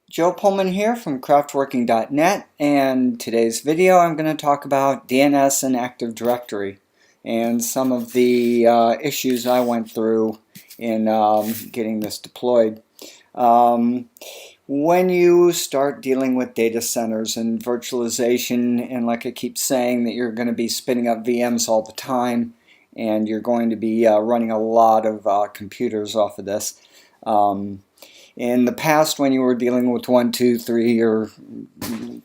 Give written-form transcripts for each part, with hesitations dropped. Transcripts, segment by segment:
Joe Pullman here from craftworking.net, and today's video I'm going to talk about DNS and Active Directory and some of the issues I went through in getting this deployed. When you start dealing with data centers and virtualization, and like I keep saying, that you're going to be spinning up VMs all the time, and you're going to be running a lot of computers off of this. In the past, when you were dealing with 1, 2, 3 or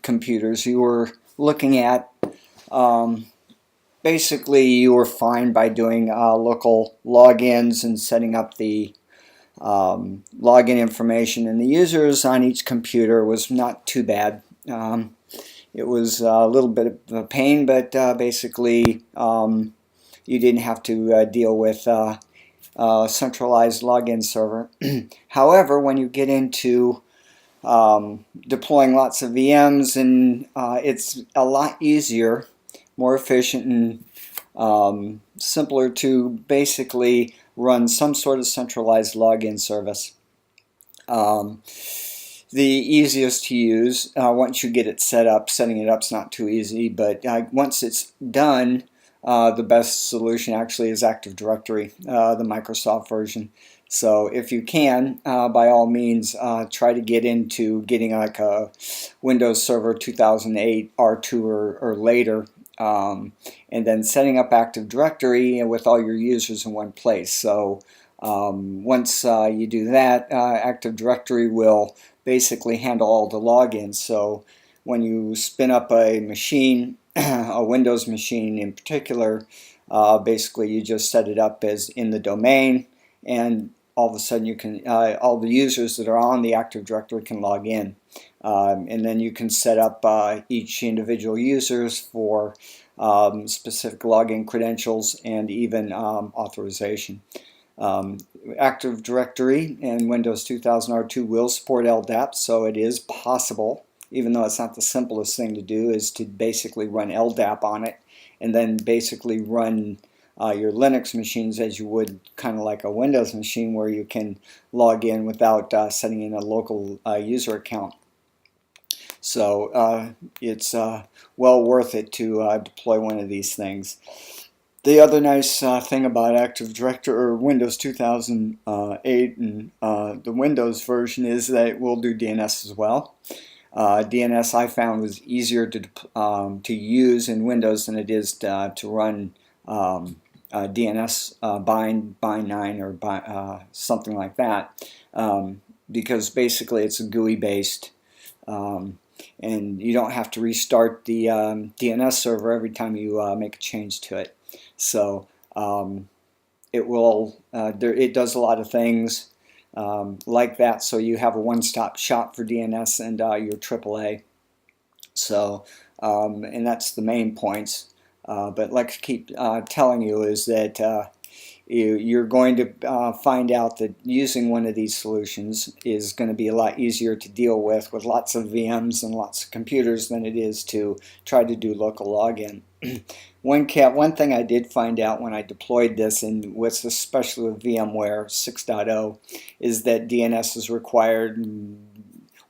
computers, you were looking at basically you were fine by doing local logins and setting up the login information, and the users on each computer was not too bad. It was a little bit of a pain, but basically you didn't have to deal with centralized login server. However, when you get into deploying lots of VMs, and it's a lot easier, more efficient, and simpler to basically run some sort of centralized login service. The easiest to use, once you get it set up, setting it up is not too easy, but once it's done, the best solution actually is Active Directory, the Microsoft version. So if you can, by all means, try to get into getting like a Windows Server 2008 R2 or later, and then setting up Active Directory with all your users in one place. So once you do that, Active Directory will basically handle all the logins. So when you spin up a machine, a Windows machine in particular, basically you just set it up as in the domain, and all of a sudden you can all the users that are on the Active Directory can log in, and then you can set up each individual users for specific login credentials and even authorization. Active Directory and Windows 2000 R2 will support LDAP, so it is possible, even though it's not the simplest thing to do, is to basically run LDAP on it and then basically run your Linux machines as you would kind of like a Windows machine, where you can log in without setting in a local user account. So it's well worth it to deploy one of these things. The other nice thing about Active Directory or Windows 2008 and the Windows version is that it will do DNS as well. DNS I found was easier to use in Windows than it is to run DNS bind 9 or something like that, because basically it's a GUI based, and you don't have to restart the DNS server every time you make a change to it. So it will it does a lot of things like that, so you have a one-stop shop for DNS and your AAA. So and that's the main points. But like I keep telling you, is that you're going to find out that using one of these solutions is going to be a lot easier to deal with lots of VMs and lots of computers than it is to try to do local login. One thing I did find out when I deployed this, and with especially with VMware 6.0, is that DNS is required.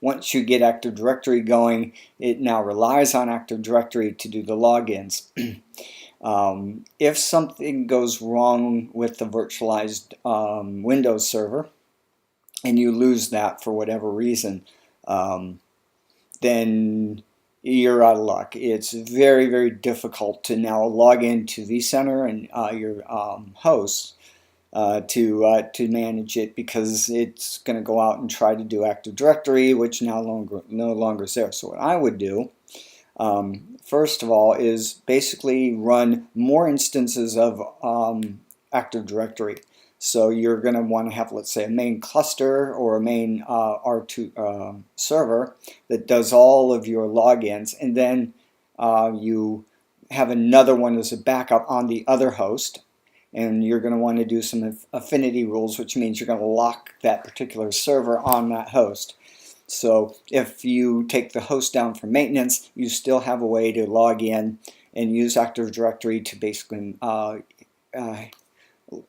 Once you get Active Directory going, it now relies on Active Directory to do the logins. If something goes wrong with the virtualized Windows server, and you lose that for whatever reason, then you're out of luck. It's very, very difficult to now log into vCenter and your hosts to manage it, because it's going to go out and try to do Active Directory, which no longer is there. So what I would do, first of all, is basically run more instances of Active Directory. So you're going to want to have, let's say, a main cluster or a main R2 server that does all of your logins, and then you have another one as a backup on the other host. And you're going to want to do some affinity rules, which means you're going to lock that particular server on that host. So if you take the host down for maintenance, you still have a way to log in and use Active Directory to basically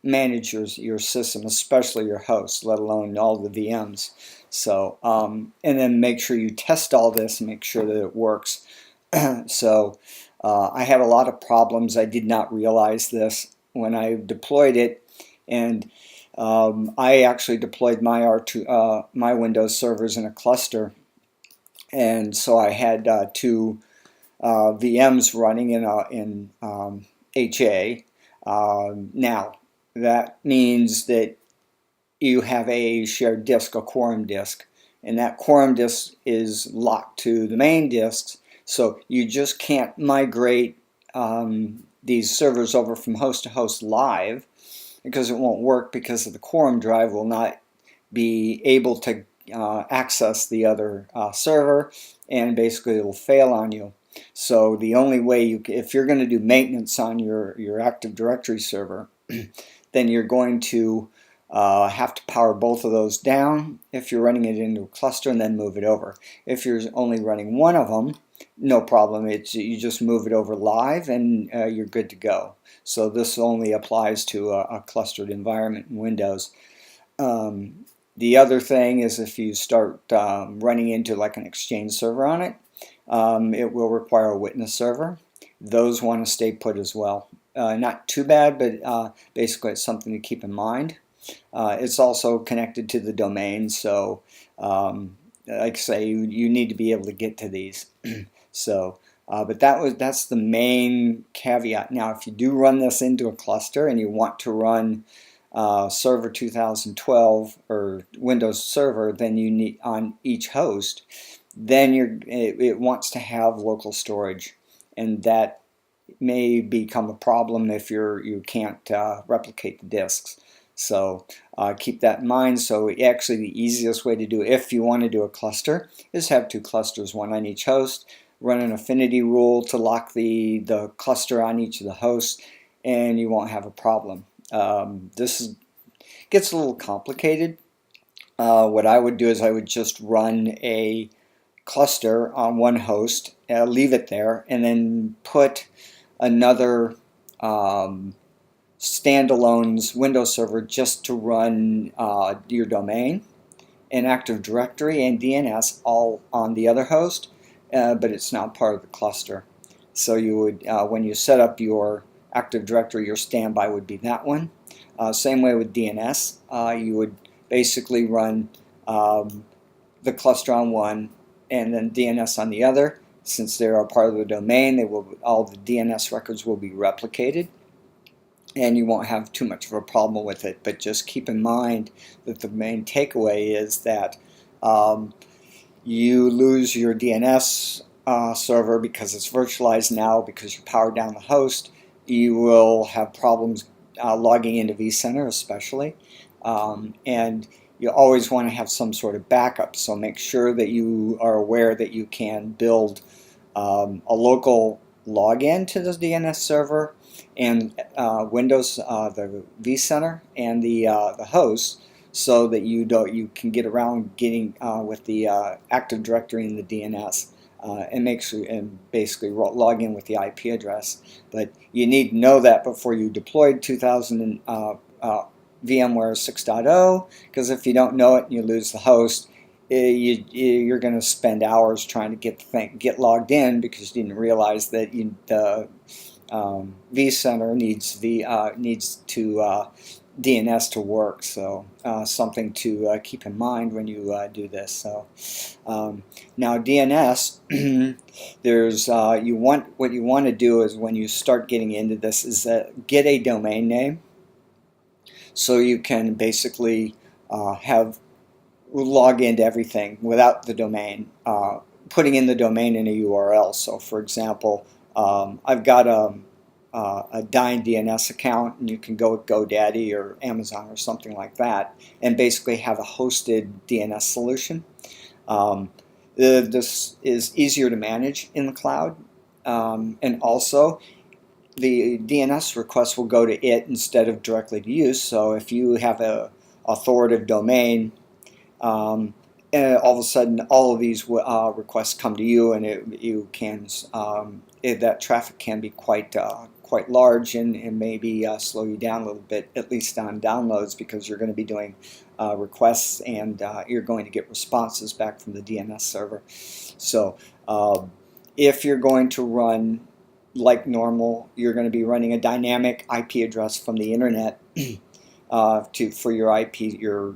manage your system, especially your host, let alone all the VMs. So, and then make sure you test all this and make sure that it works. So, I had a lot of problems. I did not realize this when I deployed it, and I actually deployed my R2 my Windows servers in a cluster, and so I had two VMs running in HA. Now, that means that you have a shared disk, a quorum disk, and that quorum disk is locked to the main disks, so you just can't migrate these servers over from host to host live, because it won't work, because of the quorum drive will not be able to access the other server, and basically it will fail on you. So the only way if you're going to do maintenance on your Active Directory server, then you're going to have to power both of those down if you're running it into a cluster, and then move it over. If you're only running one of them, no problem. You just move it over live, and you're good to go. So this only applies to a clustered environment in Windows. The other thing is, if you start running into like an Exchange server on it, it will require a witness server. Those want to stay put as well. Not too bad, but basically it's something to keep in mind. It's also connected to the domain, so like I say, you need to be able to get to these. So, but that's the main caveat. Now, if you do run this into a cluster and you want to run Server 2012 or Windows Server, then you need on each host, then it wants to have local storage, and that may become a problem if you can't replicate the disks. So keep that in mind. So actually the easiest way to do it, if you want to do a cluster, is have two clusters, one on each host, run an affinity rule to lock the cluster on each of the hosts, and you won't have a problem. Gets a little complicated. What I would do is I would just run a cluster on one host, leave it there, and then put another standalone Windows server just to run your domain and Active Directory and DNS all on the other host, but it's not part of the cluster. So you would, when you set up your Active Directory, your standby would be that one. Same way with DNS. You would basically run the cluster on one and then DNS on the other. Since they are part of the domain, all the DNS records will be replicated, and you won't have too much of a problem with it. But just keep in mind that the main takeaway is that you lose your DNS server because it's virtualized now, because you powered down the host. You will have problems logging into vCenter especially, and you always want to have some sort of backup. So make sure that you are aware that you can build a local login to the DNS server and Windows, the vCenter, and the host, so that you can get around getting with the Active Directory and the DNS. And basically log in with the IP address. But you need to know that before you deploy 2000 VMware 6.0, because if you don't know it and you lose the host, you're going to spend hours trying to get logged in, because you didn't realize that the vCenter needs to DNS to work. So something to keep in mind when you do this. So now DNS, there's what you want to do is, when you start getting into this, is get a domain name, so you can basically log into everything without the domain, putting in the domain in a URL. So for example, I've got a Dyn DNS account, and you can go with GoDaddy or Amazon or something like that, and basically have a hosted DNS solution. This is easier to manage in the cloud, and also the DNS request will go to it instead of directly to you. So if you have a authoritative domain, and all of a sudden all of these requests come to you, and you can that traffic can be quite quite large and maybe slow you down a little bit, at least on downloads, because you're going to be doing requests and you're going to get responses back from the DNS server. So if you're going to run like normal, you're going to be running a dynamic IP address from the internet for your IP, your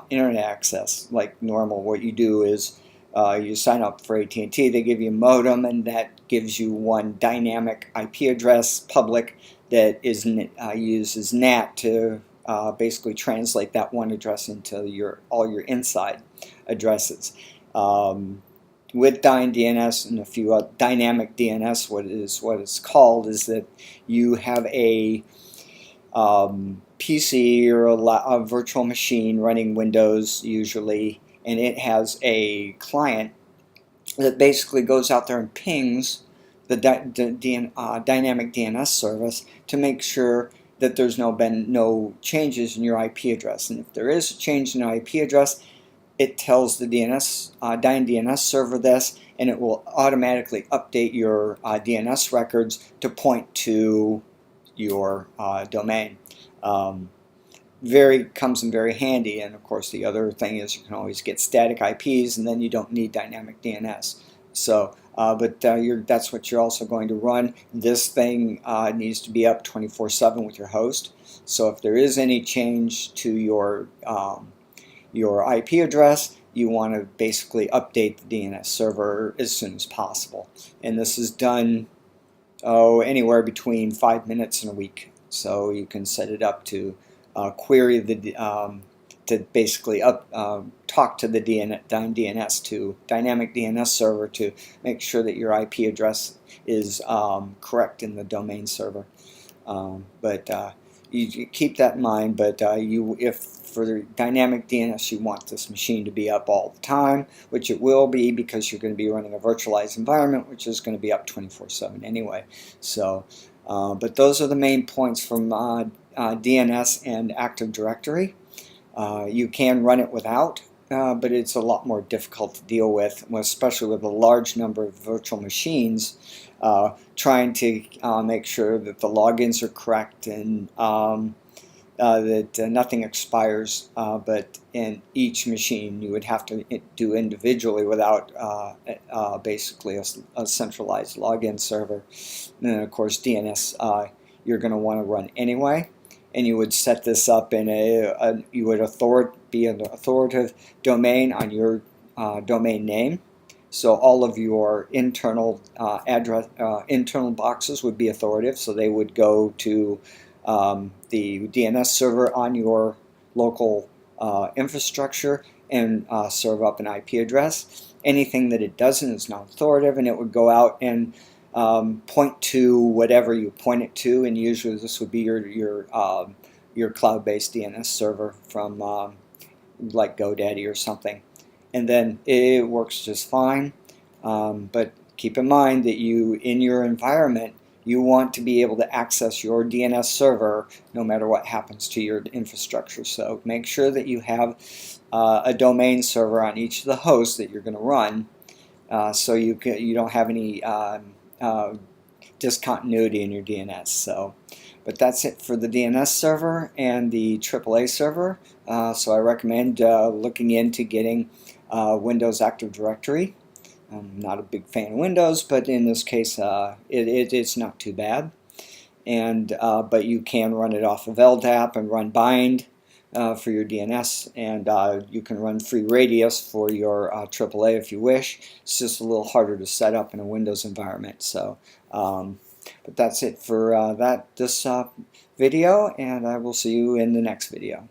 internet access. Like normal, what you do is you sign up for AT&T, they give you a modem, and that gives you one dynamic IP address, public, that is uses NAT to basically translate that one address into all your inside addresses. With DNS and a few dynamic DNS, what it's called is that you have a PC or a virtual machine running Windows usually, and it has a client that basically goes out there and pings the dynamic DNS service to make sure that there's been no changes in your IP address. And if there is a change in your IP address, it tells the DNS server this, and it will automatically update your DNS records to point to your domain. Comes in very handy. And of course, the other thing is you can always get static IPs, and then you don't need dynamic DNS. So, that's what you're also going to run. This thing needs to be up 24/7 with your host. So if there is any change to your IP address, you want to basically update the DNS server as soon as possible. And this is done anywhere between 5 minutes and a week. So you can set it up to query to basically talk to the dynamic DNS server to make sure that your IP address is correct in the domain server. You keep that in mind. But if for the dynamic DNS you want this machine to be up all the time, which it will be, because you're going to be running a virtualized environment, which is going to be up 24/7 anyway. So, but those are the main points from DNS and Active Directory. You can run it without, but it's a lot more difficult to deal with, especially with a large number of virtual machines. Trying to make sure that the logins are correct and that nothing expires, but in each machine you would have to do individually without basically a centralized login server. And then of course DNS you're going to want to run anyway, and you would set this up in you would be an authoritative domain on your domain name. So all of your internal internal boxes would be authoritative, so they would go to the DNS server on your local infrastructure and serve up an IP address. Anything that it doesn't is not authoritative, and it would go out and point to whatever you point it to, and usually this would be your cloud-based DNS server from like GoDaddy or something, and then it works just fine. But keep in mind that in your environment, you want to be able to access your DNS server no matter what happens to your infrastructure. So make sure that you have a domain server on each of the hosts that you're going to run, so you don't have any discontinuity in your DNS. So, but that's it for the DNS server and the AAA server. So I recommend looking into getting Windows Active Directory. I'm not a big fan of Windows, but in this case it's not too bad. And but you can run it off of LDAP and run bind for your DNS, and you can run free radius for your AAA if you wish. It's just a little harder to set up in a Windows environment. So, but that's it for this video, and I will see you in the next video.